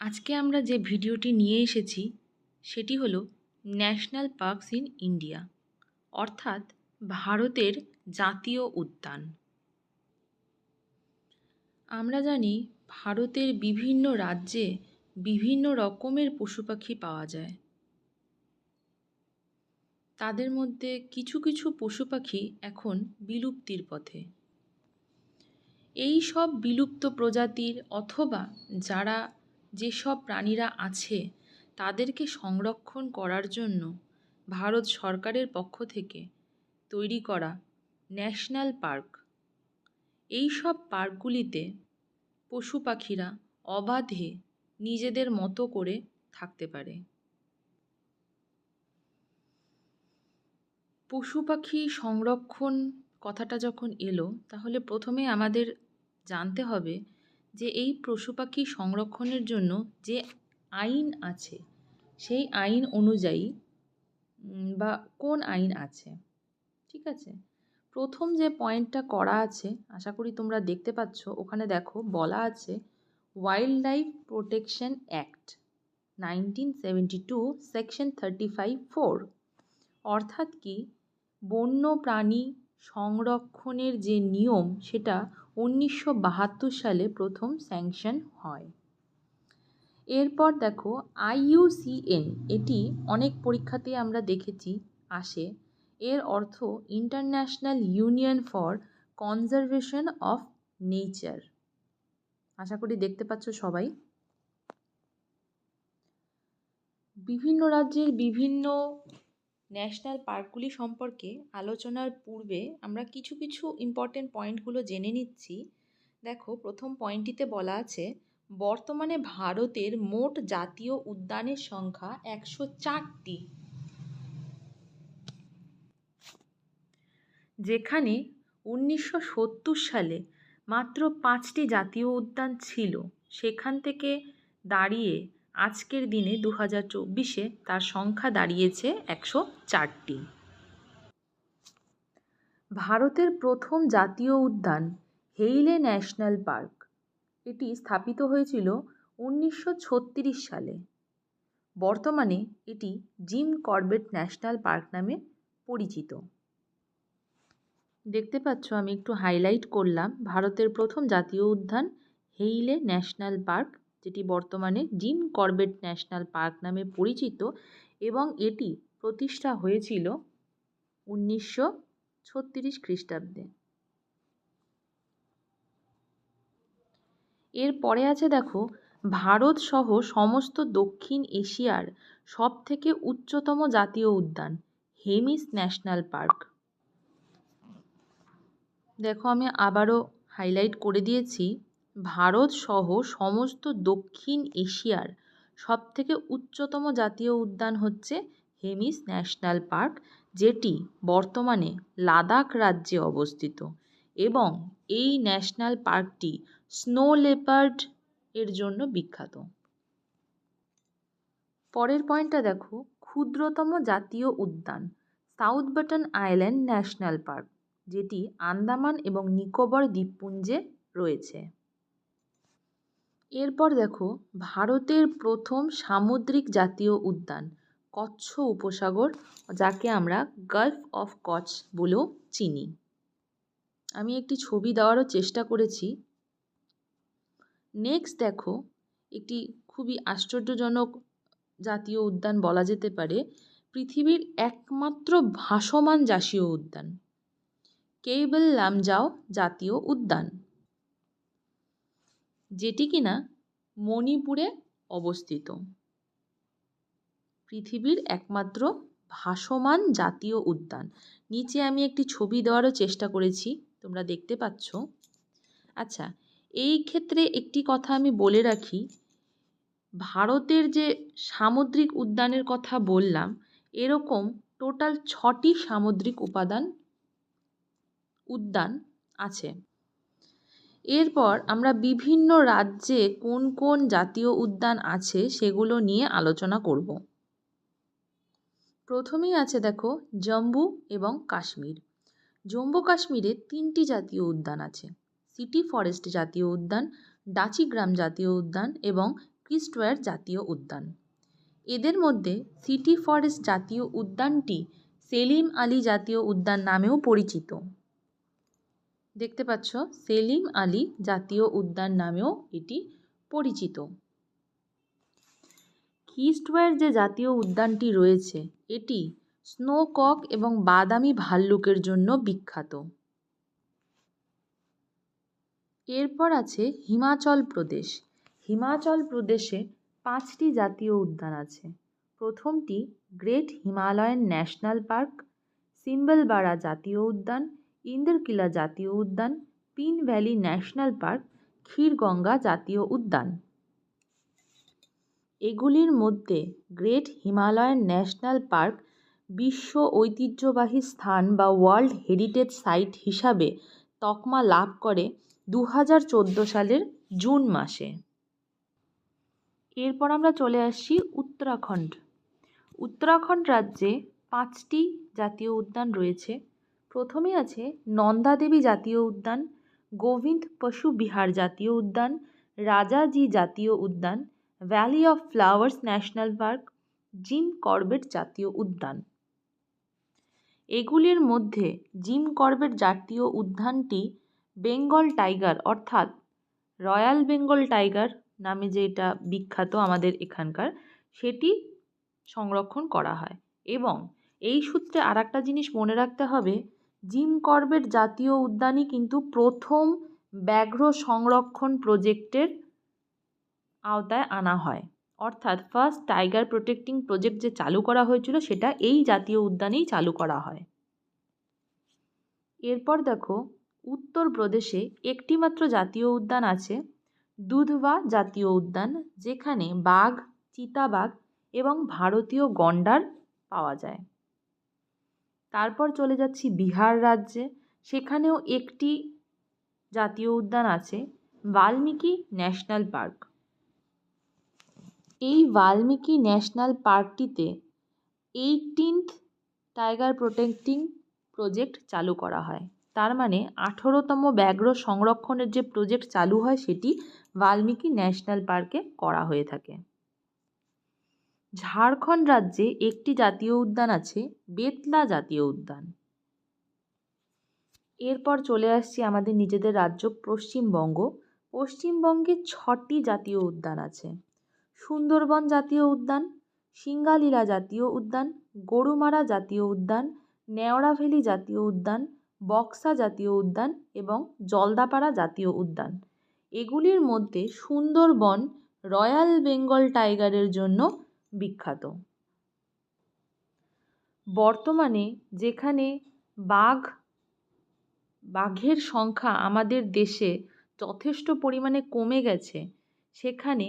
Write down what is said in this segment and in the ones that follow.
আজকে আমরা যে ভিডিওটি নিয়ে এসেছি সেটি হলো ন্যাশনাল পার্কস ইন ইন্ডিয়া, অর্থাৎ ভারতের জাতীয় উদ্যান। আমরা জানি ভারতের বিভিন্ন রাজ্যে বিভিন্ন রকমের পশু পাখি পাওয়া যায়। তাদের মধ্যে কিছু কিছু পশু পাখি এখন বিলুপ্তির পথে। এই সব বিলুপ্ত প্রজাতির অথবা যারা যেসব প্রাণীরা আছে তাদেরকে সংরক্ষণ করার জন্য ভারত সরকারের পক্ষ থেকে তৈরি করা ন্যাশনাল পার্ক, এই সব পার্কগুলিতে পশু পাখিরা অবাধে নিজেদের মতো করে থাকতে পারে। পশু পাখি সংরক্ষণ কথাটা যখন এলো, তাহলে প্রথমে আমাদের জানতে হবে যে এই পশু পাখি সংরক্ষণের জন্য যে আইন আছে সেই আইন অনুযায়ী বা কোন আইন আছে। ঠিক আছে, প্রথম যে পয়েন্টটা করা আছে, আশা করি তোমরা দেখতে পাচ্ছ, ওখানে দেখো বলা আছে wild life protection act 1972 section 35(4), অর্থাৎ কি বন্য প্রাণী সংরক্ষণের যে নিয়ম সেটা 1972 সালে প্রথম স্যাংশন হয়। এরপর দেখো IUCN, এটি অনেক পরীক্ষাতে আমরা দেখেছি আসে। এর অর্থ international union for conservation of nature. আশা করি দেখতে পাচ্ছ সবাই। বিভিন্ন রাজ্যের বিভিন্ন ন্যাশনাল পার্কগুলি সম্পর্কে আলোচনার পূর্বে আমরা কিছু কিছু ইম্পর্টেন্ট পয়েন্টগুলো জেনে নিচ্ছি। দেখো, প্রথম পয়েন্টটিতে বলা আছে বর্তমানে ভারতের মোট জাতীয় উদ্যানের সংখ্যা 104টি, যেখানে 1970 সালে মাত্র 5টি জাতীয় উদ্যান ছিল। সেখান থেকে দাঁড়িয়ে আজকের দিনে 2024-এ তার সংখ্যা দাঁড়িয়েছে 104টি। ভারতের প্রথম জাতীয় উদ্যান হেইলে ন্যাশনাল পার্ক, এটি স্থাপিত হয়েছিল 1936 সালে। বর্তমানে এটি জিম করবেট ন্যাশনাল পার্ক নামে পরিচিত। দেখতে পাচ্ছ আমি একটু হাইলাইট করলাম ভারতের প্রথম জাতীয় উদ্যান হেইলে ন্যাশনাল পার্ক, যেটি বর্তমানে জিম করবেট ন্যাশনাল পার্ক নামে পরিচিত, এবং এটি প্রতিষ্ঠা হয়েছিল 1936 খ্রিস্টাব্দে। এরপরে আছে দেখো ভারত সহ সমস্ত দক্ষিণ এশিয়ার সবথেকে উচ্চতম জাতীয় উদ্যান হেমিস ন্যাশনাল পার্ক। দেখো আমি আবারও হাইলাইট করে দিয়েছি, ভারত সহ সমস্ত দক্ষিণ এশিয়ার সবথেকে উচ্চতম জাতীয় উদ্যান হচ্ছে হেমিস ন্যাশনাল পার্ক, যেটি বর্তমানে লাদাখ রাজ্যে অবস্থিত, এবং এই ন্যাশনাল পার্কটি স্নো লেপার্ড এর জন্য বিখ্যাত। পরের পয়েন্টটা দেখো, ক্ষুদ্রতম জাতীয় উদ্যান south Button island national park, যেটি আন্দামান এবং নিকোবর দ্বীপপুঞ্জে রয়েছে। এরপর দেখো ভারতের প্রথম সামুদ্রিক জাতীয় উদ্যান কচ্ছ উপসাগর, যাকে আমরা গালফ অফ কচ্ছ বলেও চিনি। আমি একটি ছবি দেওয়ারও চেষ্টা করেছি। নেক্সট দেখো একটি খুবই আশ্চর্যজনক জাতীয় উদ্যান বলা যেতে পারে, পৃথিবীর একমাত্র ভাসমান জাতীয় উদ্যান কেইবল লামজাও জাতীয় উদ্যান, যেটি কিনা মণিপুরে অবস্থিত। পৃথিবীর একমাত্র ভাসমান জাতীয় উদ্যান। নিচে আমি একটি ছবি দেওয়ারও চেষ্টা করেছি, তোমরা দেখতে পাচ্ছ। আচ্ছা, এই ক্ষেত্রে একটি কথা আমি বলে রাখি, ভারতের যে সামুদ্রিক উদ্যানের কথা বললাম, এরকম টোটাল 6টি সামুদ্রিক উদ্যান আছে। এরপর আমরা বিভিন্ন রাজ্যে কোন কোন জাতীয় উদ্যান আছে সেগুলো নিয়ে আলোচনা করব। প্রথমেই আছে দেখো জম্মু এবং কাশ্মীর। জম্মু কাশ্মীরে 3টি জাতীয় উদ্যান আছে, সিটি ফরেস্ট জাতীয় উদ্যান, ডাচিগ্রাম জাতীয় উদ্যান এবং কিস্টওয়্যার জাতীয় উদ্যান। এদের মধ্যে সিটি ফরেস্ট জাতীয় উদ্যানটি সেলিম আলী জাতীয় উদ্যান নামেও পরিচিত। দেখতে পাচ্ছ, সেলিম আলী জাতীয় উদ্যান নামেও এটি পরিচিত। কিস্টওয়্যার যে জাতীয় উদ্যানটি রয়েছে এটি স্নোকক এবং বাদামি ভাল্লুকের জন্য বিখ্যাত। এরপর আছে হিমাচল প্রদেশ। হিমাচল প্রদেশে 5টি জাতীয় উদ্যান আছে। প্রথমটি গ্রেট হিমালয়ান ন্যাশনাল পার্ক, সিম্বলবাড়া জাতীয় উদ্যান, ইন্দ্রকিলা জাতীয় উদ্যান, pin valley national park, Kheerganga জাতীয় উদ্যান। এগুলির মধ্যে গ্রেট হিমালয়ান ন্যাশনাল পার্ক বিশ্ব ঐতিহ্যবাহী স্থান বা ওয়ার্ল্ড হেরিটেজ সাইট হিসাবে তকমা লাভ করে 2014 সালের জুন মাসে। এরপর আমরা চলে আসছি উত্তরাখণ্ড। উত্তরাখণ্ড রাজ্যে 5টি জাতীয় উদ্যান রয়েছে। প্রথমে আছে নন্দাদেবী জাতীয় উদ্যান, গোবিন্দ পশু বিহার জাতীয় উদ্যান, রাজাজি জাতীয় উদ্যান, valley of flowers national park, Jim Corbett জাতীয় উদ্যান। এগুলির মধ্যে জিম করবেট জাতীয় উদ্যানটি বেঙ্গল টাইগার অর্থাৎ রয়্যাল বেঙ্গল টাইগার নামে যেটা বিখ্যাত আমাদের এখানকার, সেটি সংরক্ষণ করা হয়। এবং এই সূত্রে আর একটা জিনিস মনে রাখতে হবে, জিম করবেট জাতীয় উদ্যানই কিন্তু প্রথম ব্যাঘ্র সংরক্ষণ প্রজেক্টের আওতায় আনা হয়। অর্থাৎ ফার্স্ট টাইগার প্রোটেক্টিং প্রজেক্ট যে চালু করা হয়েছিল সেটা এই জাতীয় উদ্যানেই চালু করা হয়। এরপর দেখো, উত্তরপ্রদেশে একটি মাত্র জাতীয় উদ্যান আছে, দুধওয়া জাতীয় উদ্যান, যেখানে বাঘ, চিতাবাঘ এবং ভারতীয় গন্ডার পাওয়া যায়। তারপর চলে যাচ্ছি বিহার রাজ্যে। সেখানেও একটি জাতীয় উদ্যান আছে, বাল্মীকি ন্যাশনাল পার্ক। এই বাল্মীকি ন্যাশনাল পার্কটিতে 18th টাইগার প্রোটেক্টিং প্রজেক্ট চালু করা হয়। তার মানে 18তম ব্যাঘ্র সংরক্ষণের যে প্রজেক্ট চালু হয় সেটি বাল্মীকি ন্যাশনাল পার্কে করা হয়ে থাকে। ঝাড়খণ্ড রাজ্যে একটি জাতীয় উদ্যান আছে, বেতলা জাতীয় উদ্যান। এরপর চলে আসছি আমাদের নিজেদের রাজ্য পশ্চিমবঙ্গ। পশ্চিমবঙ্গে 6টি জাতীয় উদ্যান আছে। সুন্দরবন জাতীয় উদ্যান, সিঙ্গালীলা জাতীয় উদ্যান, গরুমারা জাতীয় উদ্যান, নেওড়া ভ্যালি জাতীয় উদ্যান, বক্সা জাতীয় উদ্যান এবং জলদাপাড়া জাতীয় উদ্যান। এগুলির মধ্যে সুন্দরবন রয়্যাল বেঙ্গল টাইগারের জন্য বিখ্যাত। বর্তমানে যেখানে বাঘের সংখ্যা আমাদের দেশে যথেষ্ট পরিমাণে কমে গেছে, সেখানে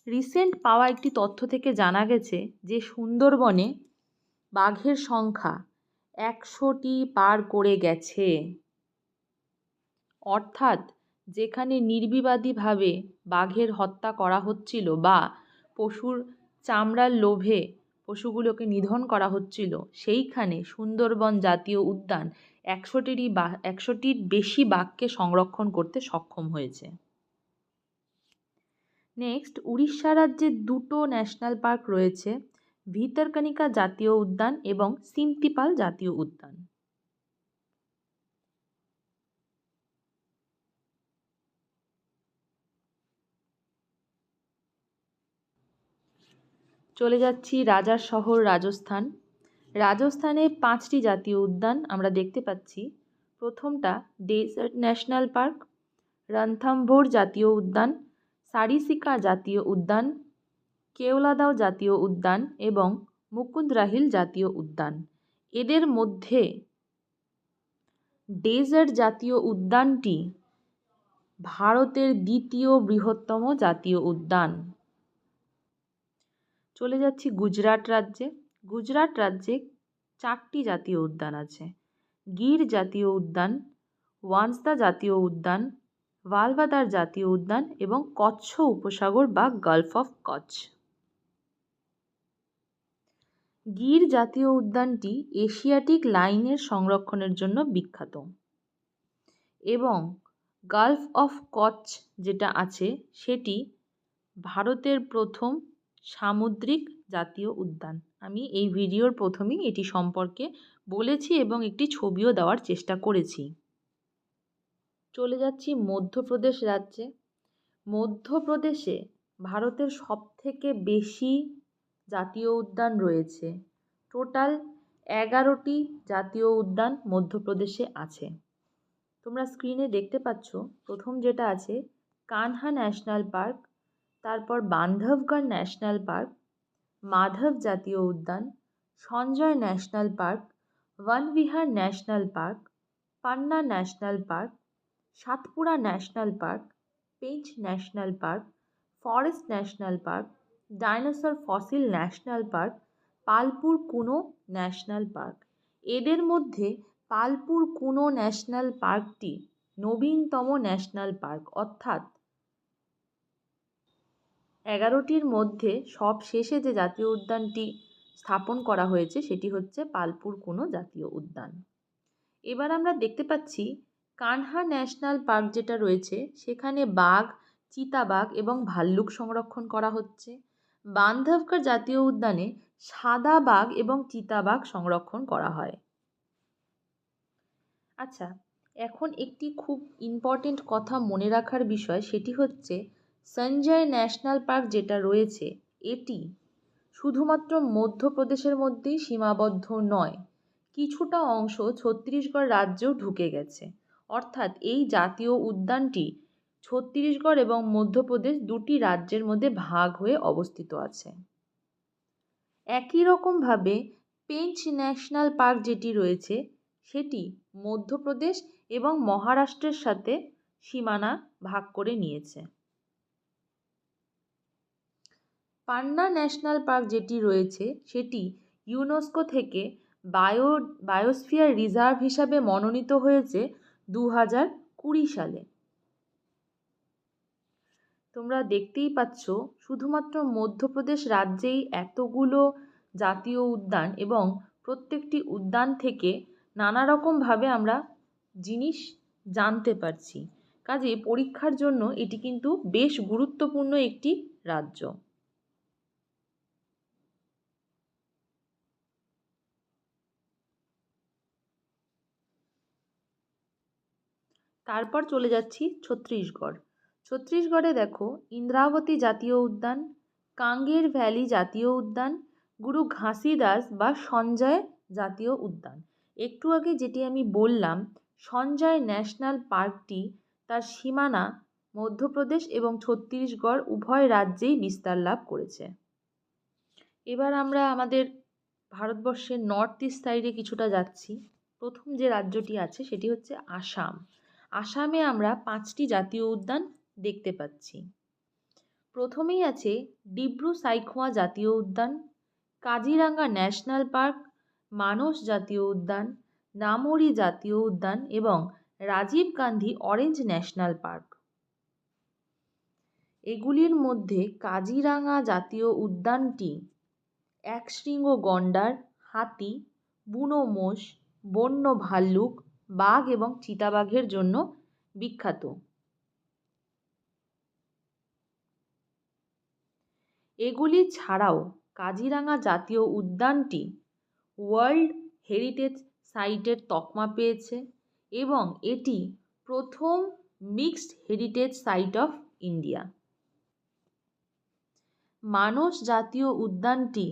রিসেন্ট পাওয়া একটি তথ্য থেকে জানা গেছে যে সুন্দরবনে বাঘের সংখ্যা 100টি পার করে গেছে। অর্থাৎ যেখানে নির্বিবাদীভাবে বাঘের হত্যা করা হচ্ছিল বা পশুর চামড়ার লোভে পশুগুলোকে নিধন করা হচ্ছিল, সেইখানে সুন্দরবন জাতীয় উদ্যান 100টির বেশি বাঘকে সংরক্ষণ করতে সক্ষম হয়েছে। নেক্সট, উড়িষ্যা রাজ্যে 2টো ন্যাশনাল পার্ক রয়েছে, ভিতরকনিকা জাতীয় উদ্যান এবং সিমতিপাল জাতীয় উদ্যান। চলে যাচ্ছি রাজার শহর রাজস্থান। রাজস্থানে 5টি জাতীয় উদ্যান আমরা দেখতে পাচ্ছি। প্রথমটা ডেজার্ট ন্যাশনাল পার্ক, রণথম্ভোর জাতীয় উদ্যান, সারিসিকা জাতীয় উদ্যান, কেওলাদাও জাতীয় উদ্যান এবং মুকুন্দরাহিল জাতীয় উদ্যান। এদের মধ্যে ডেজার্ট জাতীয় উদ্যানটি ভারতের দ্বিতীয় বৃহত্তম জাতীয় উদ্যান। চলে যাচ্ছি গুজরাট রাজ্যে। গুজরাট রাজ্যে 4টি জাতীয় উদ্যান আছে, গির জাতীয় উদ্যান, ওয়ান্সদা জাতীয় উদ্যান, ভালভাদার জাতীয় উদ্যান এবং কচ্ছ উপসাগর বা গালফ অফ কচ্ছ। গির জাতীয় উদ্যানটি এশিয়াটিক লাইনের সংরক্ষণের জন্য বিখ্যাত এবং গালফ অফ কচ্ছ যেটা আছে সেটি ভারতের প্রথম সামুদ্রিক জাতীয় উদ্যান। আমি এই ভিডিওর প্রথমেই এটি সম্পর্কে বলেছি এবং একটি ছবিও দেওয়ার চেষ্টা করেছি। চলে যাচ্ছি মধ্যপ্রদেশ রাজ্যে। মধ্যপ্রদেশে ভারতের সবথেকে বেশি জাতীয় উদ্যান রয়েছে। টোটাল 11টি জাতীয় উদ্যান মধ্যপ্রদেশে আছে। তোমরা স্ক্রিনে দেখতে পাচ্ছ, প্রথম যেটা আছে কানহা ন্যাশনাল পার্ক, তারপর বান্ধবগড় ন্যাশনাল পার্ক, মাধব জাতীয় উদ্যান, Sanjay national park, Van Vihar national park, Panna national park, Satpura national park, Pench national park, forest national park, dinosaur fossil national park, Palpur Kuno national park. এদের মধ্যে পালপুর কুনো ন্যাশনাল পার্কটি নবীনতম ন্যাশনাল পার্ক, অর্থাৎ 11টির মধ্যে সব শেষে যে জাতীয় উদ্যানটি স্থাপন করা হয়েছে সেটি হচ্ছে পালপুর কুনো জাতীয় উদ্যান। এবার আমরা দেখতে পাচ্ছি কানহা ন্যাশনাল পার্ক যেটা রয়েছে সেখানে বাঘ, চিতাবাঘ এবং ভাল্লুক সংরক্ষণ করা হচ্ছে। বান্ধবগড় জাতীয় উদ্যানে সাদা বাঘ এবং চিতাবাঘ সংরক্ষণ করা হয়। আচ্ছা, এখন একটি খুব ইম্পর্টেন্ট কথা মনে রাখার বিষয়, সেটি হচ্ছে সঞ্জয় ন্যাশনাল পার্ক যেটা রয়েছে এটি শুধুমাত্র মধ্যপ্রদেশের মধ্যেই সীমাবদ্ধ নয়, কিছুটা অংশ ছত্তিশগড় রাজ্যেও ঢুকে গেছে। অর্থাৎ এই জাতীয় উদ্যানটি ছত্তিশগড় এবং মধ্যপ্রদেশ দুটি রাজ্যের মধ্যে ভাগ হয়ে অবস্থিত আছে। একই রকমভাবে পেঞ্চ ন্যাশনাল পার্ক যেটি রয়েছে সেটি মধ্যপ্রদেশ এবং মহারাষ্ট্রের সাথে সীমানা ভাগ করে নিয়েছে। পান্না ন্যাশনাল পার্ক যেটি রয়েছে সেটি ইউনেস্কো থেকে বায়োস্ফিয়ার রিজার্ভ হিসাবে মনোনীত হয়েছে 2020 সালে। তোমরা দেখতেই পাচ্ছ শুধুমাত্র মধ্যপ্রদেশ রাজ্যেই এতগুলো জাতীয় উদ্যান এবং প্রত্যেকটি উদ্যান থেকে নানা রকমভাবে আমরা জিনিস জানতে পারছি। কাজে পরীক্ষার জন্য এটি কিন্তু বেশ গুরুত্বপূর্ণ একটি রাজ্য। তারপর চলে যাচ্ছি ছত্তিশগড়। ছত্তিশগড়ে দেখো ইন্দ্রাবতী জাতীয় উদ্যান, কাঙ্গের ভ্যালি জাতীয় উদ্যান, গুরু ঘাসিদাস বা সঞ্জয় জাতীয় উদ্যান। একটু আগে যেটি আমি বললাম, সঞ্জয় ন্যাশনাল পার্কটি তার সীমানা মধ্যপ্রদেশ এবং ছত্তিশগড় উভয় রাজ্যেই বিস্তার লাভ করেছে। এবার আমরা আমাদের ভারতবর্ষের নর্থ ইস্ট সাইডে কিছুটা যাচ্ছি। প্রথম যে রাজ্যটি আছে সেটি হচ্ছে আসাম। আসামে আমরা 5টি জাতীয় উদ্যান দেখতে পাচ্ছি। প্রথমেই আছে ডিব্রু সাইখোয়া জাতীয় উদ্যান, কাজিরাঙ্গা ন্যাশনাল পার্ক, মানস জাতীয় উদ্যান, নামরি জাতীয় উদ্যান এবং রাজীব গান্ধী অরেঞ্জ ন্যাশনাল পার্ক। এগুলির মধ্যে কাজিরাঙ্গা জাতীয় উদ্যানটি একশৃঙ্গ গন্ডার, হাতি, বুনো মোষ, বন্য ভাল্লুক, বাঘ এবং চিতাবাঘের জন্য বিখ্যাত। এগুলি ছাড়াও কাজিরাঙ্গা জাতীয় উদ্যানটি ওয়ার্ল্ড হেরিটেজ সাইটের তকমা পেয়েছে এবং এটি প্রথম mixed heritage site of India. Manas জাতীয় উদ্যানটি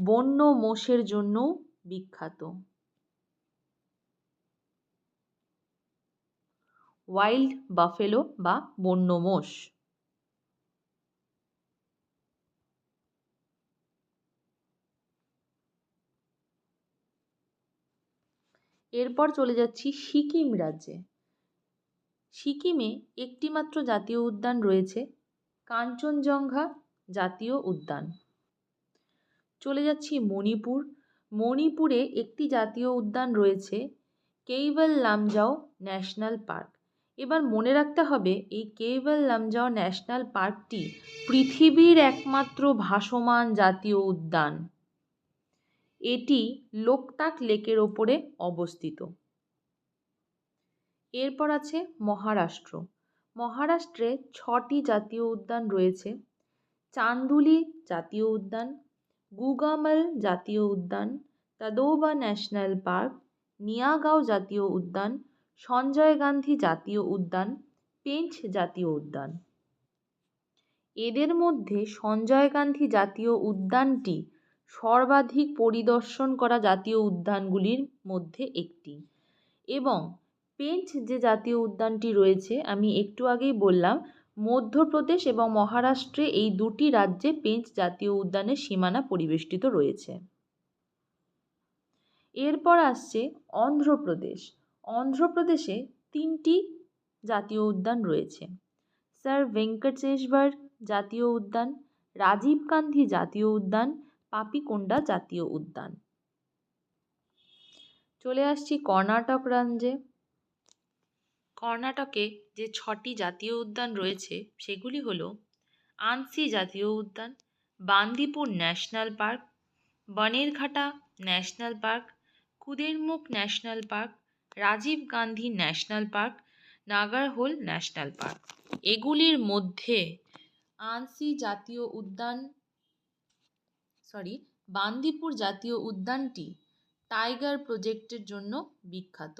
বন্য মোষের জন্যও বিখ্যাত। ওয়াইল্ড বাফেলো বা বন্য মোষ। এরপর চলে যাচ্ছি সিকিম রাজ্যে। সিকিমে একটি মাত্র জাতীয় উদ্যান রয়েছে, কাঞ্চনজঙ্ঘা জাতীয় উদ্যান। চলে যাচ্ছি মণিপুর। মণিপুরে একটি জাতীয় উদ্যান রয়েছে, কেইভাল লামজাও ন্যাশনাল পার্ক। এবার মনে রাখতে হবে এই কেইভাল লামজাও ন্যাশনাল পার্কটি পৃথিবীর একমাত্র ভাসমান জাতীয় উদ্যান। এটি লোকতাক লেকের ওপরে অবস্থিত। এরপর আছে মহারাষ্ট্র। মহারাষ্ট্রে 6টি জাতীয় উদ্যান রয়েছে, চান্দুলি জাতীয় উদ্যান, গুগামাল জাতীয় উদ্যান, তদোবা ন্যাশনাল পার্ক, নিয়াগাঁও জাতীয় উদ্যান, সঞ্জয় গান্ধী জাতীয় উদ্যান, পেঞ্চ জাতীয় উদ্যান। এদের মধ্যে সঞ্জয় গান্ধী জাতীয় উদ্যানটি সর্বাধিক পরিদর্শন করা জাতীয় উদ্যানগুলির মধ্যে একটি, এবং পেঞ্চ যে জাতীয় উদ্যানটি রয়েছে আমি একটু আগেই বললাম মধ্যপ্রদেশ এবং মহারাষ্ট্রে এই দুটি রাজ্যে পেঞ্চ জাতীয় উদ্যানের সীমানা পরিবেষ্টিত রয়েছে। এরপর আসছে অন্ধ্রপ্রদেশ। অন্ধ্রপ্রদেশে তিনটি জাতীয় উদ্যান রয়েছে: স্যার ভেঙ্কটেশ্বর জাতীয় উদ্যান, রাজীব গান্ধী জাতীয় উদ্যান, পাপিকোন্ডা জাতীয় উদ্যান। চলে আসছি কর্ণাটক রাজ্যে। কর্ণাটকে যে 6টি জাতীয় উদ্যান রয়েছে সেগুলি হলো আনসি জাতীয় উদ্যান, Bandipur national park, Bannerghatta national park, Kudremukh national park, Rajiv Gandhi national park, Nagarhole national park. এগুলির মধ্যে বান্দিপুর জাতীয় উদ্যানটি টাইগার প্রজেক্টের জন্য বিখ্যাত।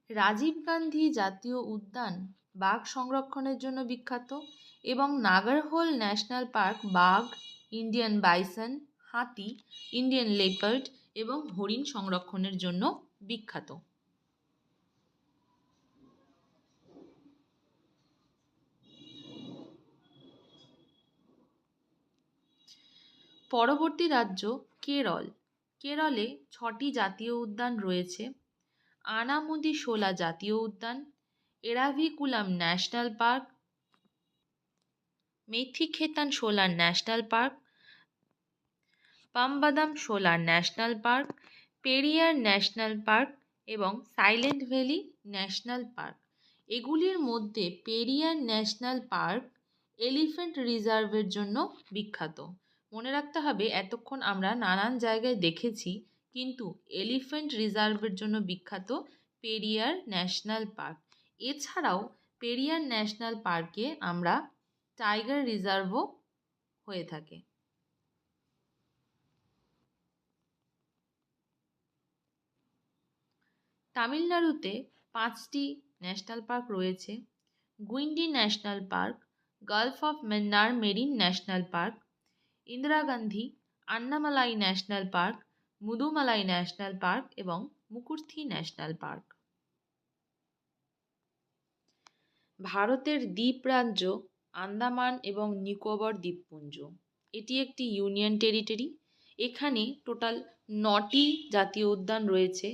রাজীব গান্ধী জাতীয় উদ্যান বাঘ সংরক্ষণের জন্য বিখ্যাত, এবং নাগারহোল ন্যাশনাল পার্ক বাঘ, ইন্ডিয়ান বাইসন, হাতি, ইন্ডিয়ান লেপার্ড এবং হরিণ সংরক্ষণের জন্য বিখ্যাত। পরবর্তী রাজ্য কেরল। কেরলে 6টি জাতীয় উদ্যান রয়েছে: আনামুদিশোলা জাতীয় উদ্যান, এরাভিকুলাম ন্যাশনাল পার্ক, মেথিখেতান শোলার ন্যাশনাল পার্ক, পাম্বাদাম শোলার national park, Periyar national park এবং সাইলেন্ট ভ্যালি ন্যাশনাল পার্ক। এগুলির মধ্যে পেরিয়ার ন্যাশনাল পার্ক এলিফ্যান্ট রিজার্ভের জন্য বিখ্যাত। মনে রাখতে হবে এতক্ষণ আমরা নানান জায়গায় দেখেছি, কিন্তু এলিফ্যান্ট রিজার্ভের জন্য বিখ্যাত পেরিয়ার ন্যাশনাল পার্ক। এছাড়াও পেরিয়ার ন্যাশনাল পার্কে আমরা টাইগার রিজার্ভও হয়ে থাকে। তামিলনাড়ুতে 5টি ন্যাশনাল পার্ক রয়েছে: Guindy national park, Gulf of Mannar marine national park, Indira Gandhi Annamalai national park, Mudumalai national park এবং মুকুর্থি ন্যাশনাল পার্ক। ভারতের দ্বীপরাজ্য আন্দামান এবং নিকোবর দ্বীপপুঞ্জ। এটি একটি ইউনিয়ন টেরিটরি। এখানে টোটাল 9টি জাতীয় উদ্যান রয়েছে: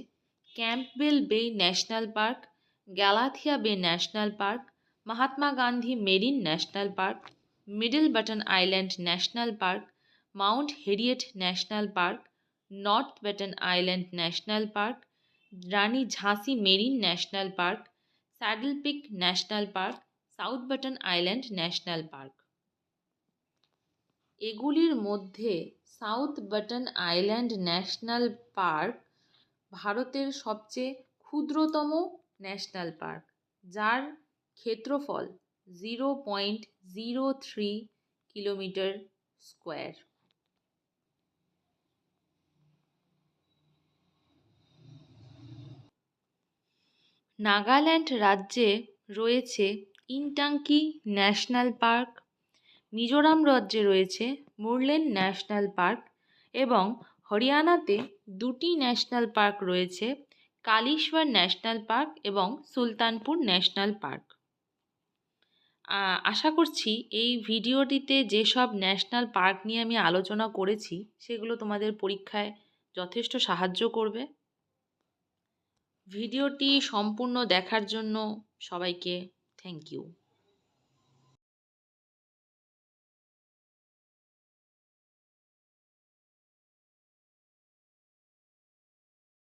Campbell Bay national park, Galathea Bay national park, Mahatma Gandhi marine national park, middle Button island national park, mount Harriet national park, north Button island national park, Rani ঝাঁসি marine national park, saddle peak national park, south Button island national park. এগুলির মধ্যে south Button island national park ভারতের সবচেয়ে ক্ষুদ্রতম national park, যার ক্ষেত্রফল 0.03 kilometre square. Nagaland রাজ্যে রয়েছে ইনটাঙ্কি ন্যাশনাল পার্ক, মিজোরাম রাজ্যে রয়েছে মুরলেন ন্যাশনাল পার্ক এবং হরিয়ানাতে 2টি ন্যাশনাল পার্ক রয়েছে, কালিশ্বর ন্যাশনাল পার্ক এবং সুলতানপুর ন্যাশনাল পার্ক। আশা করছি এই ভিডিওটিতে যেসব ন্যাশনাল পার্ক নিয়ে আমি আলোচনা করেছি সেগুলো তোমাদের পরীক্ষায় যথেষ্ট সাহায্য করবে। ভিডিওটি সম্পূর্ণ দেখার জন্য সবাইকে থ্যাংক ইউ।